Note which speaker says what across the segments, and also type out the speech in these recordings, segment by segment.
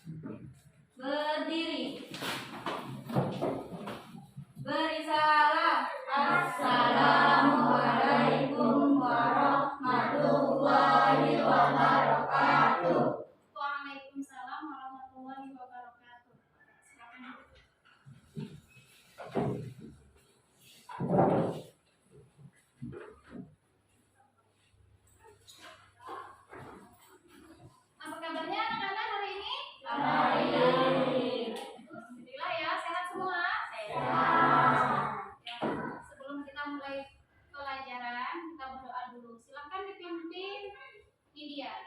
Speaker 1: Berdiri. Beri salam. Assalamualaikum warahmatullahi wabarakatuh.
Speaker 2: Waalaikumsalam warahmatullahi wabarakatuh. Silakan. Apa kabarnya anak-anak hari ini?
Speaker 1: Baik.
Speaker 2: Alhamdulillah ya, sehat semua?
Speaker 1: Sehat.
Speaker 2: Ya, sebelum kita mulai pelajaran, kita berdoa dulu. Silakan dipimpin Nidia.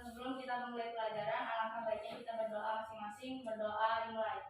Speaker 1: Sebelum kita mulai pelajaran, alangkah baiknya kita berdoa masing-masing. Berdoa dimulai.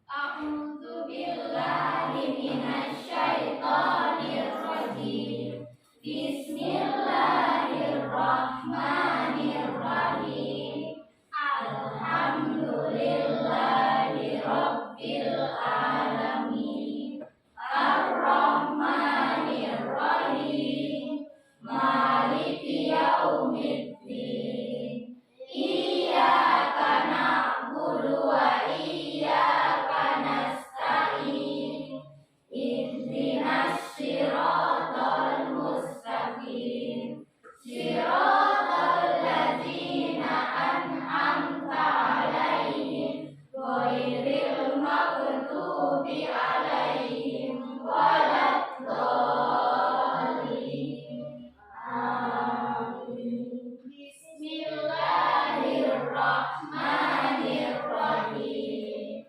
Speaker 2: A'udzu
Speaker 1: Billahi minasyaitonir rajim. Bismillahirrahmanirrahim. Alhamdulillahi rabbil alamin. Ar-Rahmanir-Rahim. Maliki yaumiddin. Iyyaka na'budu wa iyyaka nasta'in. Ihdinas siratal mustaqim. Siratal ladzina an'amta 'alaihim ghairil maghdubi 'alaihim waladdallin. Amin. Bismillahirrahmanirrahim.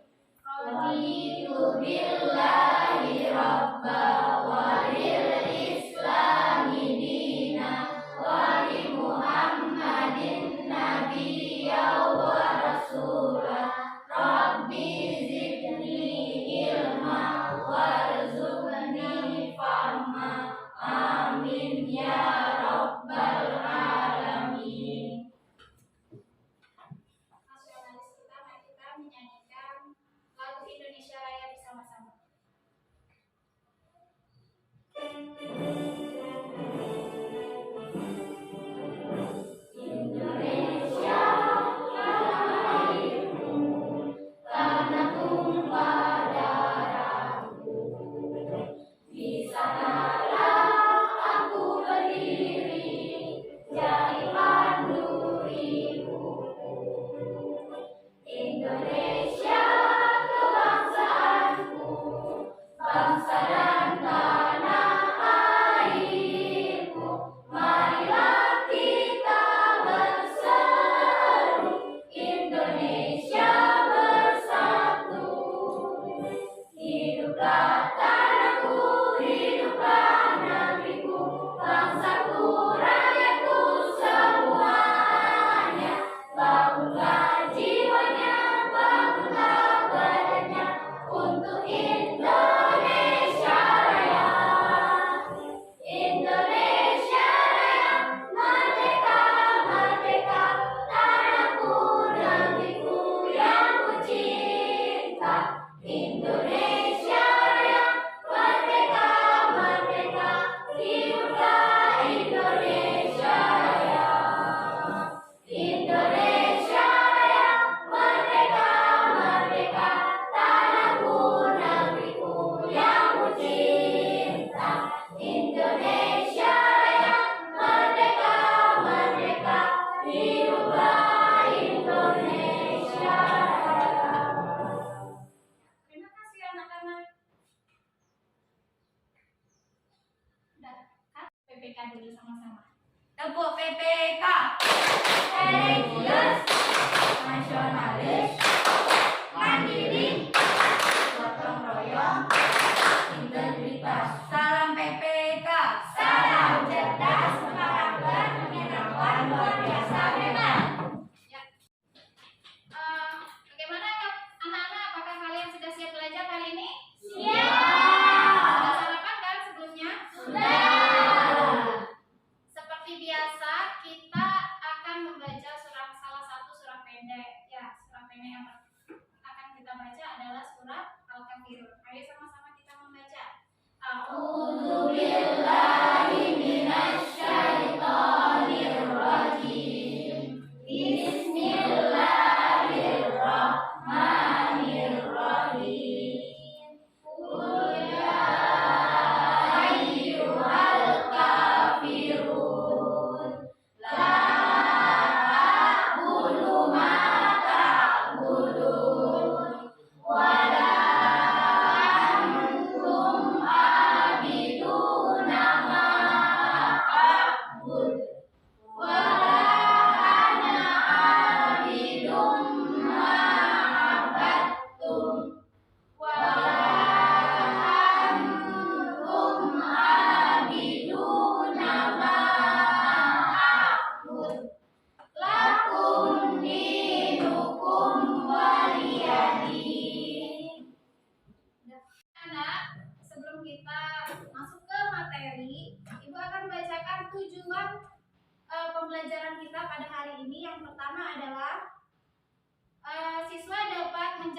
Speaker 1: Raditu billahi rabba wa lil islami dina wa li Muhammadin nabiyya wa rasula. Rabbi zidni ilma warzuqni fahma. Amin ya rabbal alamin.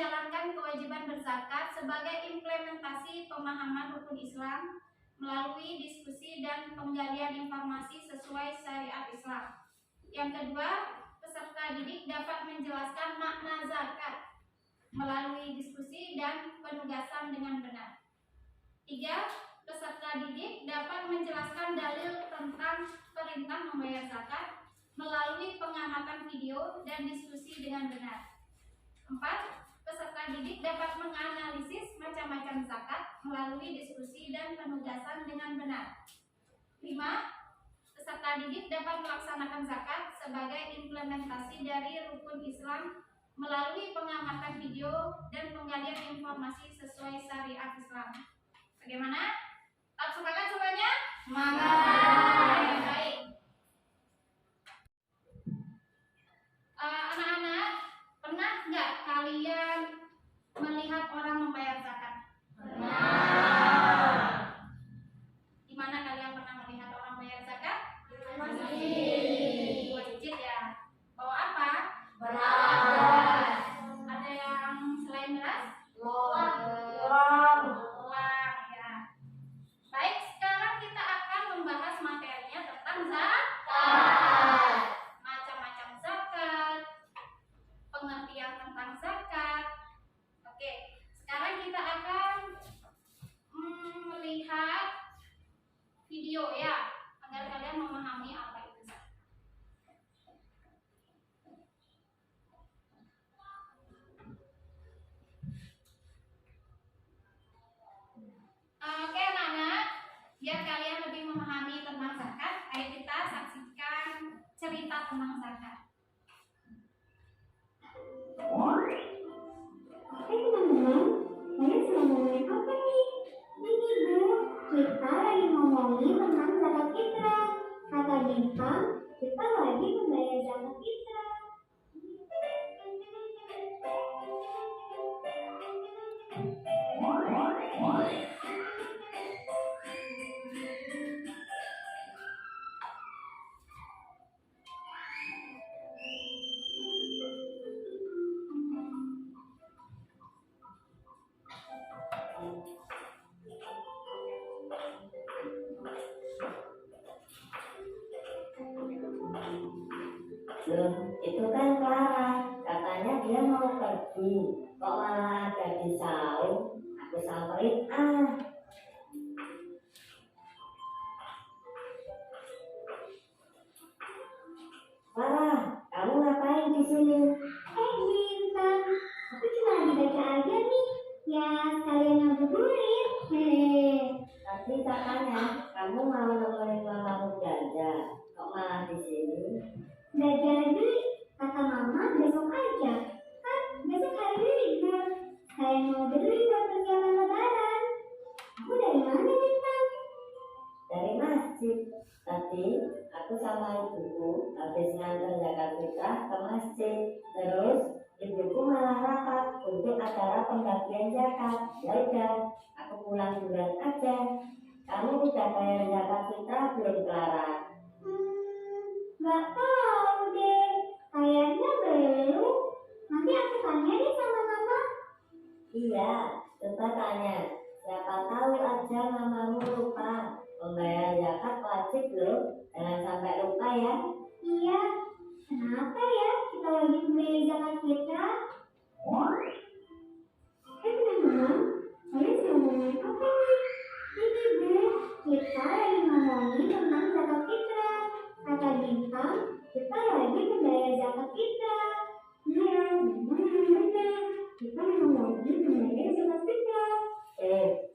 Speaker 2: menjalankan kewajiban berzakat sebagai implementasi pemahaman rukun Islam melalui diskusi dan penggalian informasi sesuai syariat Islam. Yang kedua, peserta didik dapat menjelaskan makna zakat melalui diskusi dan penugasan dengan benar. 3. Peserta didik dapat menjelaskan dalil tentang perintah membayar zakat melalui pengamatan video dan diskusi dengan benar. 4. Peserta didik dapat menganalisis macam-macam zakat melalui diskusi dan penugasan dengan benar. 5. Peserta didik dapat melaksanakan zakat sebagai implementasi dari rukun Islam melalui pengamatan video dan penggalian informasi sesuai syariat Islam. Bagaimana? Tak sepakat semuanya? Baik. Anak-anak, pernah nggak kalian melihat orang membayar zakat? Pernah. Di mana kalian pernah melihat orang membayar zakat? Masjid. Masjid ya. Bawa apa? Beras. Ada yang selain beras? Uang ya. Baik, sekarang kita akan membahas materinya tentang zakat. Macam-macam zakat, pengertian tentang zakat. Oke, sekarang kita akan melihat video ya, agar kalian memahami apa itu zakat. Oke anak-anak, biar kalian lebih memahami tentang zakat, ayo kita saksikan cerita tentang zakat.
Speaker 3: Hai teman-teman, kalian sedang ngomongin apa nih? Ini Bu, kita lagi ngomongin tentang zakat fitrah. Kata Bintang, kita lagi membayar zakat fitrah.
Speaker 4: Loh, itu kan Clara. Katanya dia mau pergi. Kok malah ada di saung? Aku samperin Clara, kamu ngapain di sini?
Speaker 3: Bintang, aku cuma lagi baca aja nih. Ya, sekalian ngabuburit. Hehehe.
Speaker 4: Tadi katanya kamu mau nemenin mamamu belanja. Kok malah di sini?
Speaker 3: Nggak jadi, kata Mama besok aja. Kan besok hari libur. Saya mau beli buat persiapan lebaran. Aku dari mana Bintang?
Speaker 4: Dari masjid. Tadi aku sama ibuku habis nganter zakat fitrah ke masjid. Terus ibuku malah rapat untuk acara pembagian zakat. Ya udah, aku pulang duluan aja. Kamu udah bayar zakat fitrah belum, Clara?
Speaker 3: Nggak tahu deh. Kayaknya belum. Nanti aku tanya deh sama Mama.
Speaker 4: Iya, coba tanya. Siapa tahu aja mamamu lupa. Membayar zakat wajib loh. Jangan sampai lupa ya.
Speaker 3: Iya. Kenapa ya kita lagi membayar zakat fitrah? Teman-teman, kalian sedang ngomongin apa nih? Ini Bu, kita lagi ngomongin tentang zakat fitrah. Kata Bintang, kita lagi membayar zakat fitrah. Iya, benar. Kita memang lagi membayar zakat fitrah.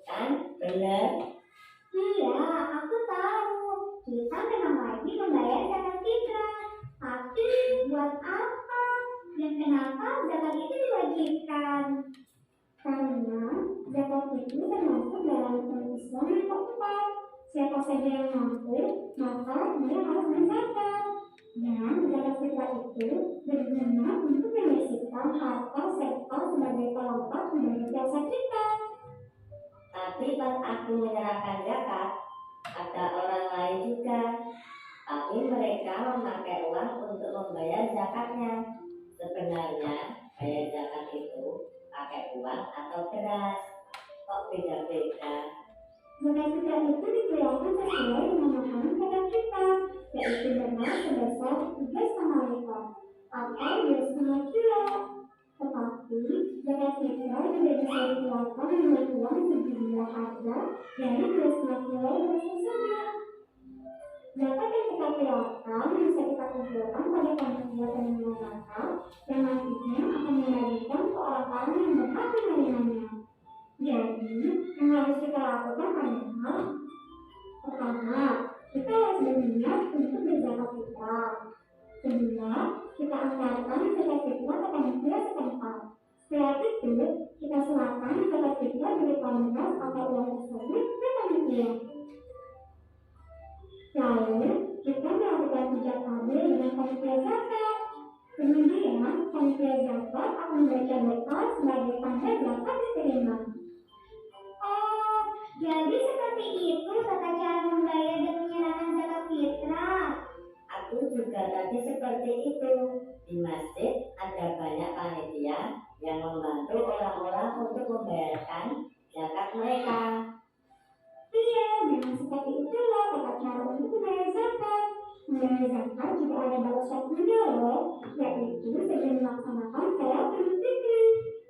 Speaker 4: Kan bener.
Speaker 3: Iya, aku tahu. Kita memang lagi membayar zakat fitrah. Tapi buat apa? Dan kenapa zakat itu diwajibkan? Karena zakat itu termasuk dalam rukun Islam yang keempat. Siapa saja yang mampu, maka dia harus berzakat. Dan zakat fitrah itu berguna untuk menyisihkan harta serta sebagai pelengkap dari jasa kita.
Speaker 4: Tapi pas aku menyerahkan zakat, ada orang lain juga. Tapi mereka memakai uang untuk membayar zakatnya. Sebenarnya bayar zakat itu beras. Kok beda-beda?
Speaker 3: Zakat fitrah itu dikeluarkan sesuai dengan makanan zakat fitrah, yaitu beras sebesar 3,5 liter atau 2,5 kilo. Tetapi zakat fitrah juga bisa dikeluarkan dengan uang sejumlah harga dari 2,5 kilo beras tersebut. Zakat yang kita keluarkan bisa kita kumpulkan pada panitia penerima zakat yang nantinya akan membagikan ke orang-orang yang berhak menerimanya. Jadi, yang harus kita lakukan adalah pertama, kita harus berniat untuk berzakat fitrah. Kedua, kita anggarkan zakat fitrah ke panitia setempat. Setelah itu, kita serahkan zakat fitrah berupa beras atau uang tersebut ke panitia. Lalu, kita melakukan hijab kabul dengan panitia zakat. Kemudian, panitia zakat akan membaca doa sebagai tanda zakat diterima. Oh, jadi seperti itu tata cara membayar dan menyerahkan zakat fitrah.
Speaker 4: Aku juga tadi seperti itu. Di masjid ada banyak panitia yang membantu orang-orang untuk membayarkan zakat mereka.
Speaker 3: Iya, memang seperti itulah tata cara untuk membayar zakat. Membayar zakat juga ada balas waktunya loh, yaitu sebelum melaksanakan sholat Idul Fitri.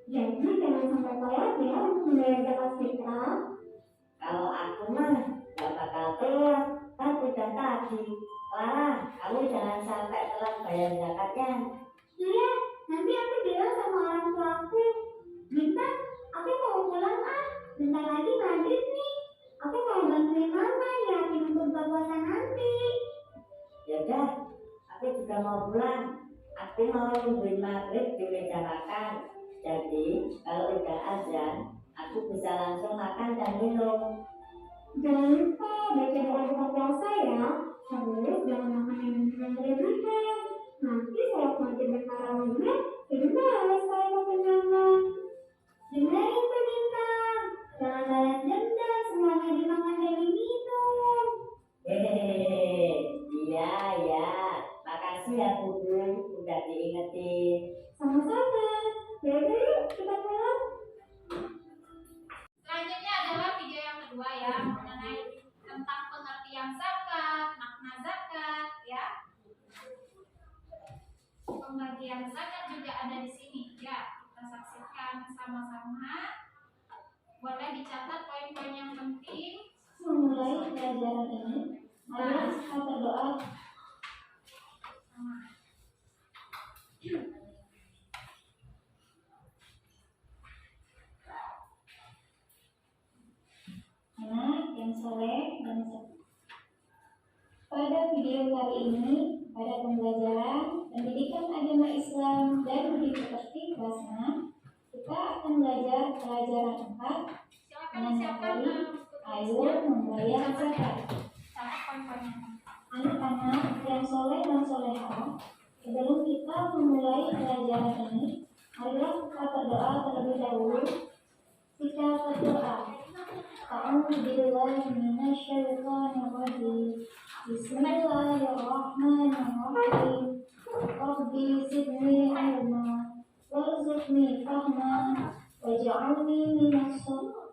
Speaker 3: Jadi jangan sampai telat ya untuk membayar zakat fitrah.
Speaker 4: Kalau aku mah gak bakal telat, kan udah tadi. Clara, kamu jangan sampai telat bayar zakatnya.
Speaker 3: Iya, nanti aku bilang sama orang tuaku. Bintang, aku mau pulang ah. Bentar lagi maghrib nih. Aku mau bantuin mama nyiapin untuk buka puasa nanti.
Speaker 4: Yaudah, aku juga mau pulang. Aku mau nungguin maghrib di meja makan. Jadi, kalau udah azan, aku bisa langsung makan dan minum.
Speaker 3: Jangan lupa baca doa buka puasa ya. Terus jangan makan yang berlebihan. Nanti sholat maghrib dan tarawihnya tidak balas kalau kekenyangan. Dengerin tuh Bintang. Jangan balas dendam, semuanya dimakan dan diminum.
Speaker 4: Hehehe, iya ya. Makasih ya Bubu, udah diingetin.
Speaker 3: Sama-sama. Yaudah yuk kita pulang.
Speaker 2: Selanjutnya adalah video yang kedua ya, mengenai tentang pengertian zakat, makna zakat ya. Pembagian zakat juga ada di sini ya. Kita saksikan sama-sama. Boleh dicatat poin-poin yang penting.
Speaker 3: Memulai pelajaran ini, marilah kita berdoa. Anak yang soleh dan pada video kali ini, pada pembelajaran pendidikan agama Islam dan budi pekerti kelas 6, kita akan belajar pelajaran 4
Speaker 2: Silakan
Speaker 3: dengan
Speaker 2: disiapkan
Speaker 3: materi ayo membayar zakat.
Speaker 2: catat poin-poinnya.
Speaker 3: Anak-anak yang soleh dan soleha, sebelum kita memulai pelajaran ini, marilah kita berdoa terlebih dahulu. Kita berdoa. A'udzubillahi minasyaitonir rajim. Bismillahirrahmanirrahim. Rabbi zidni ilma warzuqni fahma waj'alni minas sholihin.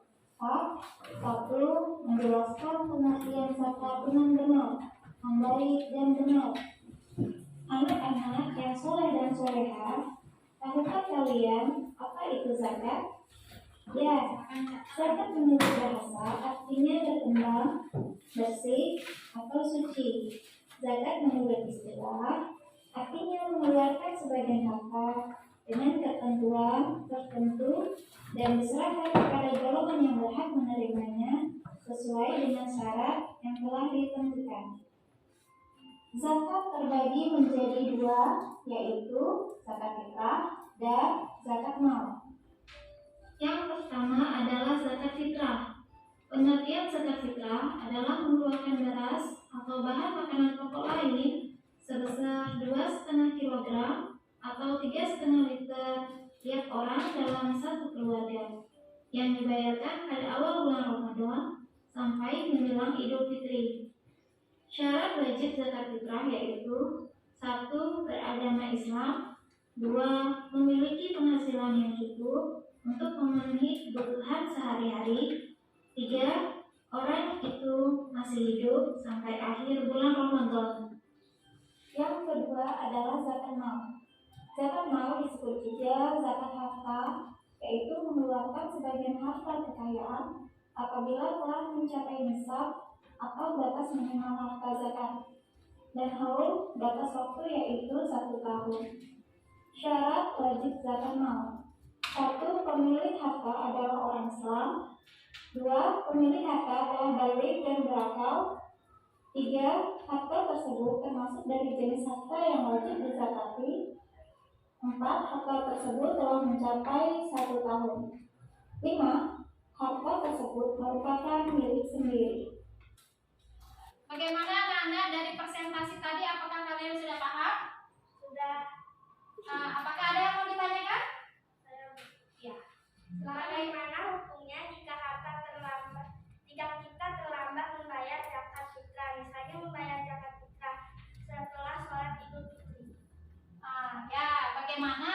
Speaker 3: 1. Menjelaskan pengertian zakat dengan benar, yang baik dan benar. Anak-anak yang soleh dan soleha, tahukah kalian apa itu zakat? Ya, zakat menurut bahasa artinya berkembang, bersih, atau suci. Zakat menurut istilah artinya mengeluarkan sebagian harta dengan ketentuan tertentu dan diserahkan kepada golongan yang berhak menerimanya sesuai dengan syarat yang telah ditentukan. Zakat terbagi menjadi dua, yaitu zakat fitrah dan zakat mal. Yang pertama adalah zakat fitrah. Pengertian zakat fitrah adalah mengeluarkan beras atau bahan makanan pokok lain sebesar 2,5 kg atau 3,5 liter tiap orang dalam satu keluarga yang dibayarkan pada awal bulan Ramadan sampai menjelang Idul Fitri. Syarat wajib zakat fitrah yaitu 1. Beragama Islam, 2. Memiliki penghasilan yang cukup,
Speaker 2: untuk memenuhi kebutuhan sehari-hari. 3. Orang itu masih hidup sampai akhir bulan Ramadan. Yang kedua adalah zakat mal. Zakat mal disebut juga zakat harta, yaitu mengeluarkan sebagian harta kekayaan apabila telah mencapai nisab atau batas minimal harta zakat, dan haul batas waktu yaitu 1 tahun. Syarat wajib zakat mal: 1. Pemilik harta adalah orang Islam. 2. Pemilik harta telah balik dan berakal. 3. Harta tersebut termasuk dari jenis harta yang wajib dizakati. 4. Harta tersebut telah mencapai 1 tahun. 5. Harta tersebut merupakan milik sendiri. Bagaimana anak-anak dari presentasi tadi? Apakah kalian sudah paham?
Speaker 1: Sudah.
Speaker 2: Apakah ada yang mau ditanyakan? Ya.
Speaker 1: Bagaimana hukumnya jika kita terlambat membayar zakat fitrah, misalnya membayar zakat fitrah setelah sholat Idul Fitri?
Speaker 2: Ya, bagaimana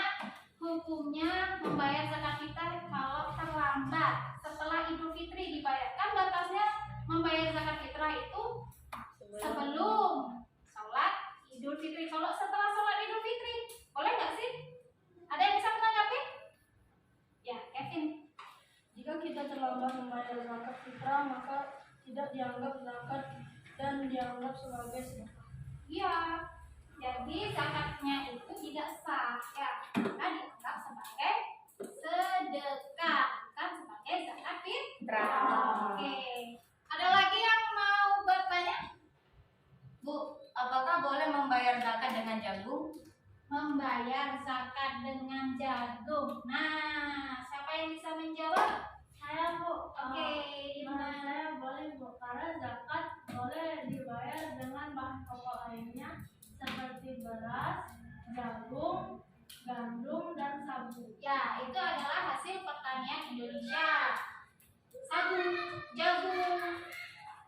Speaker 2: hukumnya membayar zakat fitrah kalau terlambat setelah Idul Fitri dibayar? Kan batasnya membayar zakat fitrah itu sebelum sholat Idul Fitri. Kalau setelah sholat Idul Fitri, boleh nggak sih? Ada yang bisa menanggapi? Ya, Kevin.
Speaker 5: Jika kita terlambat membayar zakat fitrah, maka tidak dianggap zakat dan dianggap sebagai sedekah.
Speaker 2: Iya. Jadi zakatnya itu tidak sah, ya, karena dianggap sebagai sedekah, bukan sebagai zakat fitrah. Oke. Ada lagi yang mau bertanya?
Speaker 6: Bu, apakah boleh membayar zakat dengan jagung?
Speaker 2: Membayar zakat dengan jagung. Nah, siapa yang bisa menjawab?
Speaker 1: Saya, Bu.
Speaker 2: Oke,
Speaker 5: Menurut
Speaker 2: gimana?
Speaker 5: saya boleh, Bu, karena zakat boleh dibayar dengan bahan pokok lainnya seperti beras, jagung, gandum, dan sabu.
Speaker 2: Ya, itu adalah hasil pertanian Indonesia. Sagu, jagung,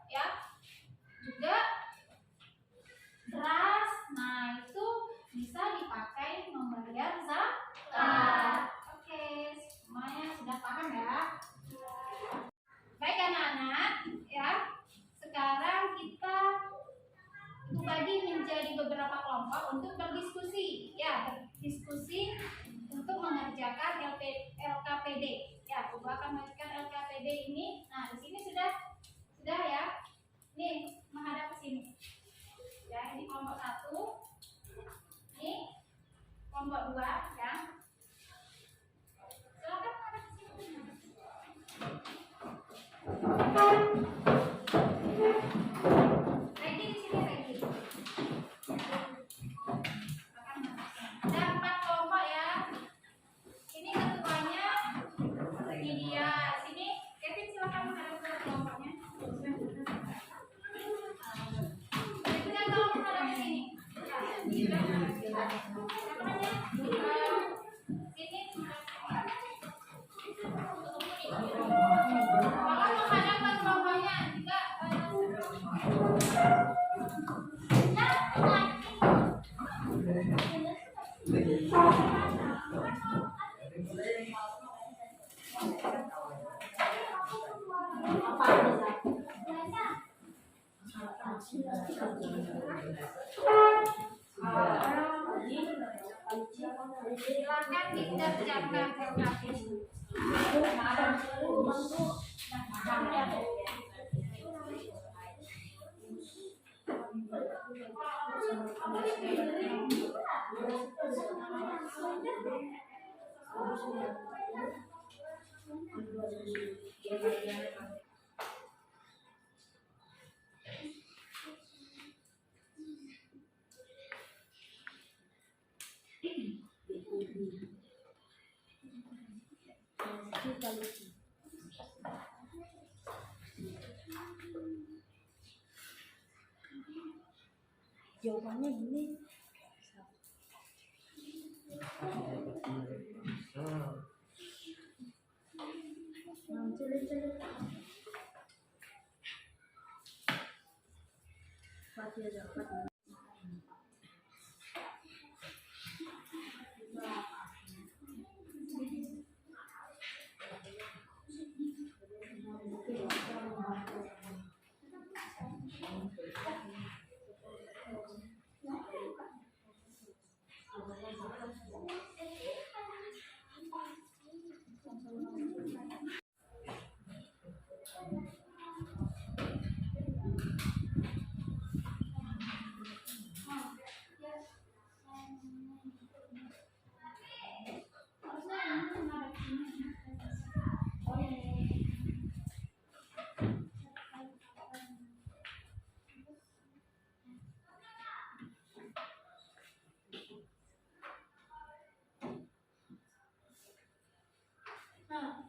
Speaker 2: ya, juga beras. Nah, itu bisa dipakai membayar zakat. Oke, semuanya sudah paham ya? Baik anak-anak, ya. Sekarang kita bagi menjadi beberapa kelompok untuk berdiskusi, ya, berdiskusi untuk mengerjakan LKPD. Ya, Ibu akan mengerjakan LKPD ini. Nah, di sini sudah ya. Nih, menghadap ke sini. Ya, ini kelompok 1. Ini kelompok 2, ya. Silakan menghadap ke sini. Ready di sini, ready. Ada 4 kelompok ya. Ini ketuanya, ini dia. Sini, Kevin silakan menghadap ke kelompoknya. Sudah tolong menghadap ke sini. Silakan dikerjakan LKPD.
Speaker 5: Jawabannya gini.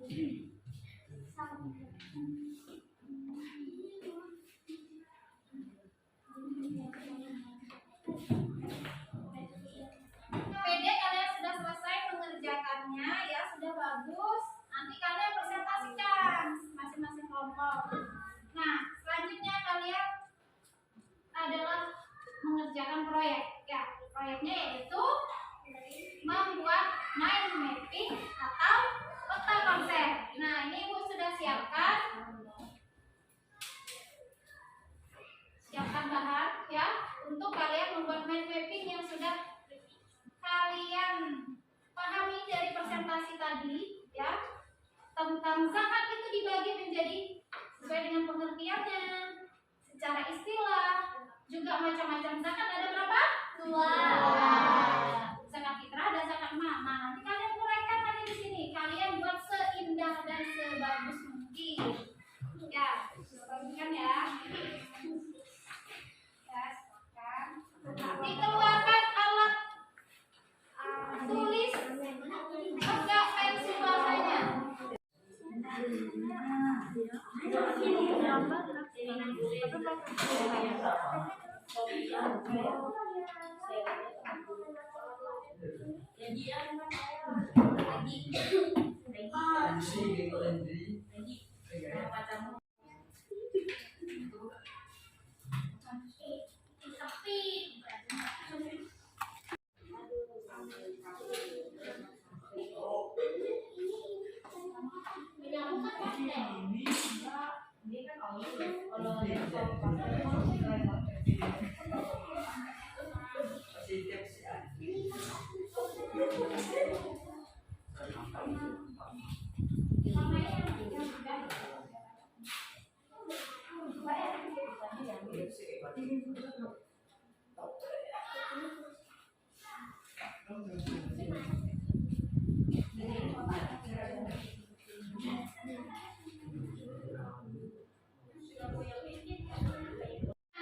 Speaker 2: PD kalian sudah selesai mengerjakannya ya, sudah bagus. Nanti kalian presentasikan masing-masing kelompok. Nah, selanjutnya kalian adalah mengerjakan proyek. Ya, proyeknya yaitu membuat mind mapping atau peta konsep. Nah, ini Ibu sudah siapkan. Siapkan bahan ya untuk kalian membuat mind mapping yang sudah kalian pahami dari presentasi tadi ya, tentang zakat itu dibagi menjadi sesuai dengan pengertiannya, secara istilah, juga macam-macam zakat ada berapa? 2. Zakat fitrah dan zakat mal. Nah, nanti kalian uraikan lagi di sini. Kalian buat seindah dan sebagus mungkin. Ya, bagikan ya. Ya, silakan. Dikeluarkan alat tulis enggak pensil warnanya.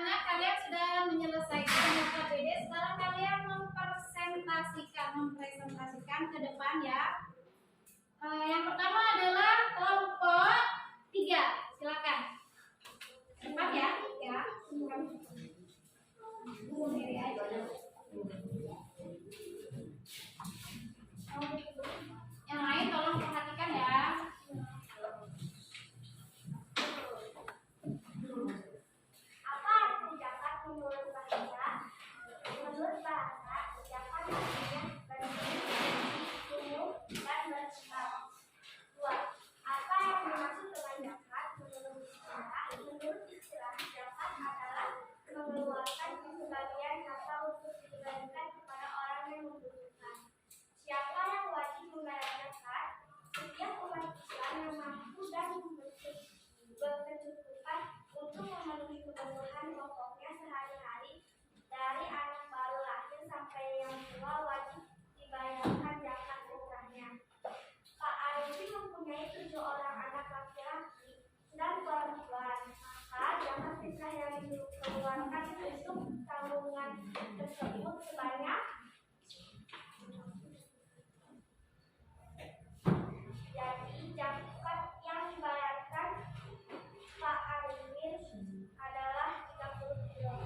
Speaker 2: Anak kalian sudah menyelesaikan KPD, sekarang kalian mempresentasikan ke depan ya. Yang pertama adalah kelompok 3. Silakan. Cepat ya, ya. Yang lain tolong perhatikan ya.
Speaker 1: Apa arti zakat menurut bahasa? Menurut bahasa, zakat artinya berfungsi, tumbuh, dan berkembang. 2. Apa yang dimaksud dengan zakat menurut istilah? Menurut istilah, zakat adalah mengeluarkan sebagian harta untuk dibagikan kepada orang yang membutuhkan. Siapa yang wajib membayar zakat? Setiap umat Islam yang mampu dan berkecukupan untuk memenuhi kebutuhan pokoknya sehari-hari, dari anak baru lahir sampai yang tua, wajib dibayarkan zakat fitrahnya. Pak Arifin mempunyai 7 orang anak laki-laki dan perempuan, maka zakat fitrah yang dikeluarkan untuk tanggungan tersebut sebanyak jadi zakat yang dibayarkan Pak Arifin adalah 30 kg.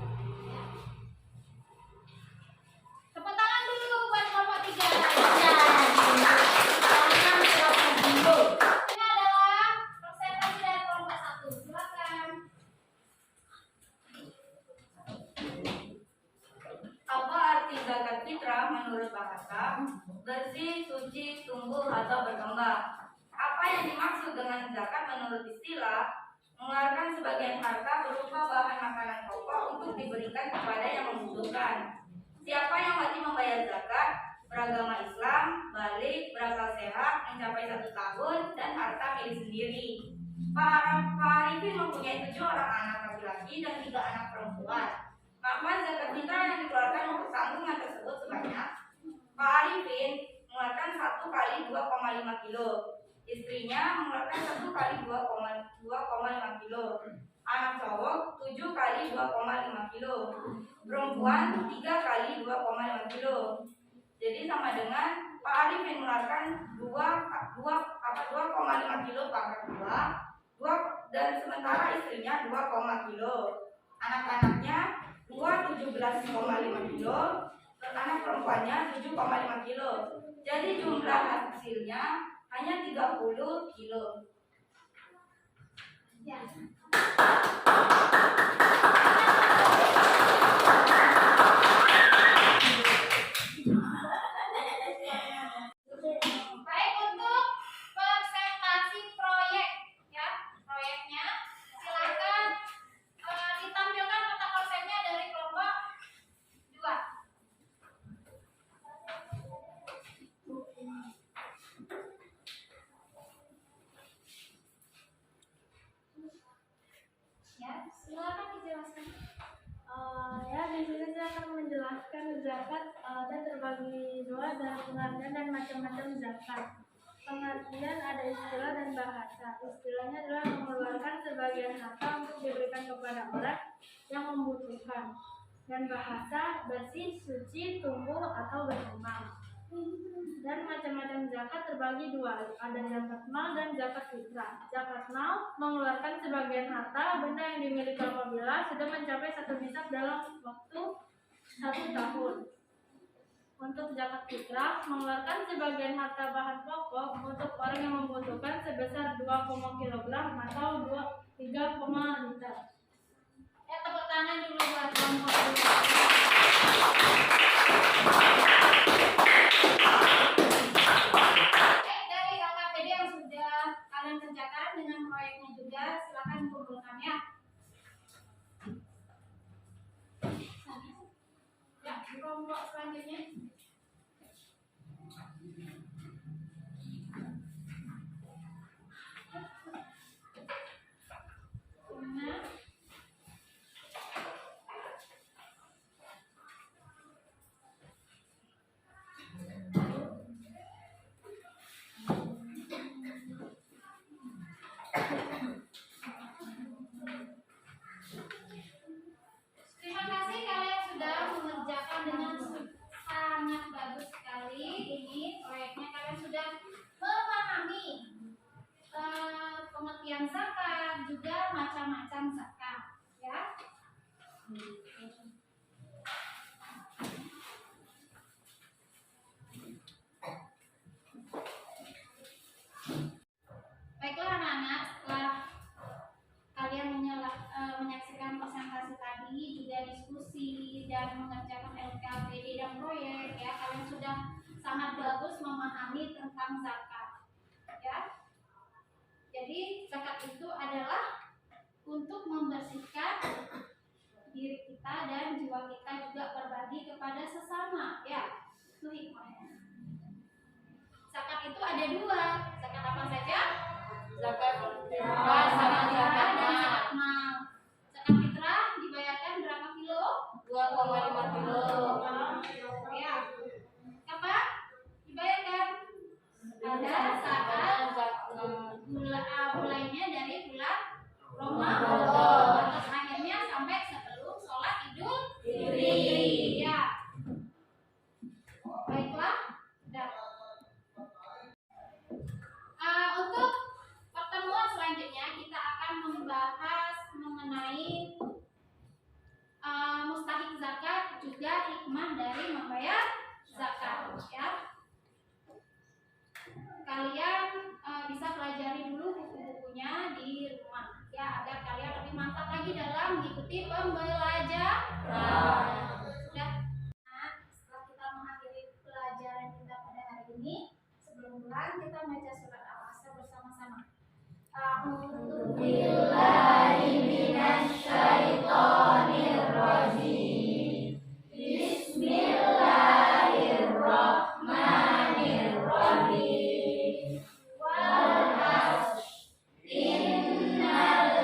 Speaker 2: Tepuk tangan dulu buat kelompok 3. Ini adalah presentasi dari kelompok 1. Silakan.
Speaker 6: Apa arti zakat fitrah menurut bahasa? Bersih, suci, tumbuh, atau berkembang. Apa yang dimaksud dengan zakat menurut istilah? Mengeluarkan sebagian harta berupa bahan makanan pokok untuk diberikan kepada yang membutuhkan. Siapa yang wajib membayar zakat? Beragama Islam, balik, berakal sehat, mencapai 1 tahun, dan harta milik sendiri. Pak Arifin mempunyai 7 orang anak laki-laki dan 3 anak perempuan. Maka zakat fitrah yang dikeluarkan untuk tanggungan tersebut sebanyak Pak Arifin mengeluarkan 1 kali 2,5 kilo. Istrinya mengeluarkan 1 kali 2,5 kilo. Anak cowok 7 kali 2,5 kilo. Perempuan 3 kali 2,5 kilo. Jadi sama dengan Pak Arifin mengeluarkan 2,5 kilo pangkat 2 dan sementara istrinya 2, kilo. Anak-anaknya 17,5 kilo, anak perempuannya 7,5 kilo. Jadi jumlah hasilnya hanya 30 kilo.
Speaker 2: Ya. Baik, untuk presentasi proyek ya, proyeknya silakan ditampilkan peta konsepnya dari kelompok 2. Ya, silakan dijelaskan.
Speaker 5: Ya, di sini saya akan menjelaskan zakat dan terbagi dua dalam pengertian dan macam-macam zakat. Pengertian ada istilah dan bahasa. Istilahnya adalah mengeluarkan sebagian harta untuk diberikan kepada orang yang membutuhkan. Dan bahasa bersih, suci, tumbuh atau berkembang. Dan macam-macam zakat terbagi dua, ada zakat mal dan zakat fitrah. Zakat mal mengeluarkan sebagian harta benda yang dimiliki apabila sudah mencapai 1 nisab dalam waktu 1 tahun. Untuk zakat fitrah mengeluarkan sebagian harta bahan pokok untuk orang yang membutuhkan sebesar 2, kg atau 3, liter.
Speaker 2: Ya, tepuk tangan dulu buat kelompok 2. Dari LKPD yang sudah kalian kerjakan dengan proyeknya juga, silakan kumpulkan ya. Ya, kelompok selanjutnya. Nah, terima kasih kalian sudah mengerjakan dengan sangat bagus sekali. Ini proyeknya kalian sudah memahami pengertian zakat, juga macam-macam zakat, ya. Baiklah anak-anak, setelah kalian menyaksikan presentasi tadi, juga diskusi dan mengerjakan LKPD dan proyek, ya, kalian sudah sangat bagus memahami tentang zakat, ya. Jadi zakat itu adalah untuk membersihkan diri kita dan jiwa kita, juga berbagi kepada sesama, ya. Itu hikmahnya. Zakat itu ada 2. Zakat apa saja?
Speaker 6: Zakat
Speaker 2: Zakat fitrah dan zakat mal. Zakat fitrah dibayarkan berapa kilo?
Speaker 6: 2,5 kilo.
Speaker 2: Ya. Kapan dibayarkan? Pada saat mulainya dari bulan Ramadan. Terus akhirnya sampai sebelum sholat Idul Fitri. Ya. Baiklah. Untuk pertemuan selanjutnya kita akan membahas mengenai mustahik zakat, juga hikmah dari membayar zakat, ya. Kalian bisa pelajari dulu buku-bukunya di rumah, ya, agar kalian lebih mantap lagi dalam mengikuti pembelajaran. Sudah. Nah, setelah kita mengakhiri pelajaran kita pada hari ini, sebelum pulang kita baca surat Al-Asr bersama-sama. A'udzu billahi minasyaitonir rajim. Bismillahirrahmanirrahim. Wal 'ashr innal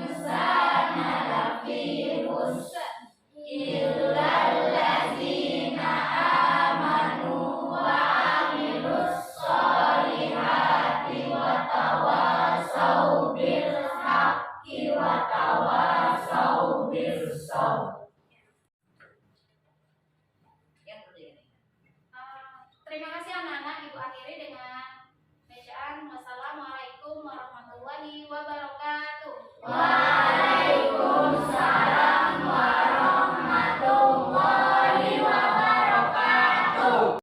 Speaker 2: insana lafi khusr illa allazina amanu wa 'amilus sholihati wa tawasaw bil haqq Terima kasih anak-anak. Ibu akhiri dengan bacaan wassalamualaikum warahmatullahi wabarakatuh.